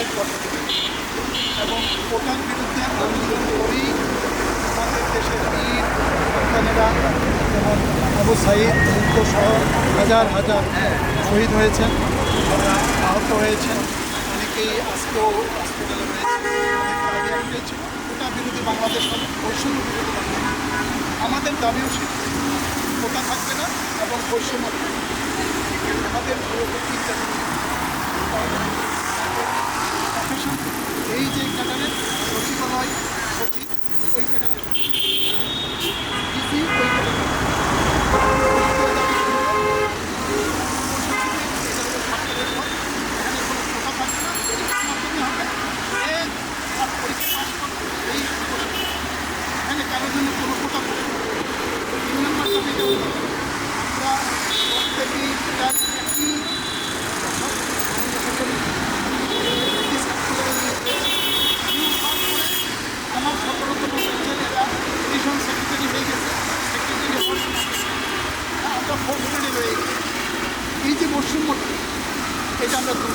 আমাদের গঠন এবং কোটার বিরুদ্ধে আন্দোলন করেই আমাদের দেশের বীর সন্তানেরা যেমন আবু সাঈদ সহ হাজার হাজার শহীদ হয়েছেন, আহত হয়েছেন, অনেকেই আজকেও হসপিটালে রয়েছে। অনেক আগে ছিল কোটা বিরোধী বাংলাদেশ হবে, বৈষম্য বিরোধী বাংলাদেশ। আমাদের দাবিও ছিল কোটা থাকবে না এবং বৈষম্য থাকবে না। আমাদের পূর্ববর্তী প্রফেশন এই যে ক্যাডারের সচিবালয় সচিব ওই ক্যাডারের ডিসি ওই ক্যাডারের এখানে কারোর জন্য কোনো কোটা তিন নম্বর দাবিটা আমরা প্রত্যেকেই এটার একই আমার 17তম ব্যাচের এরা এডিশন সেক্রেটারি হয়ে গেছে, সেক্রেটারি হওয়ার আমরা 4th গ্রেডে রয়ে গেছি। এই যে বৈষম্যটা এটা আমরা দূর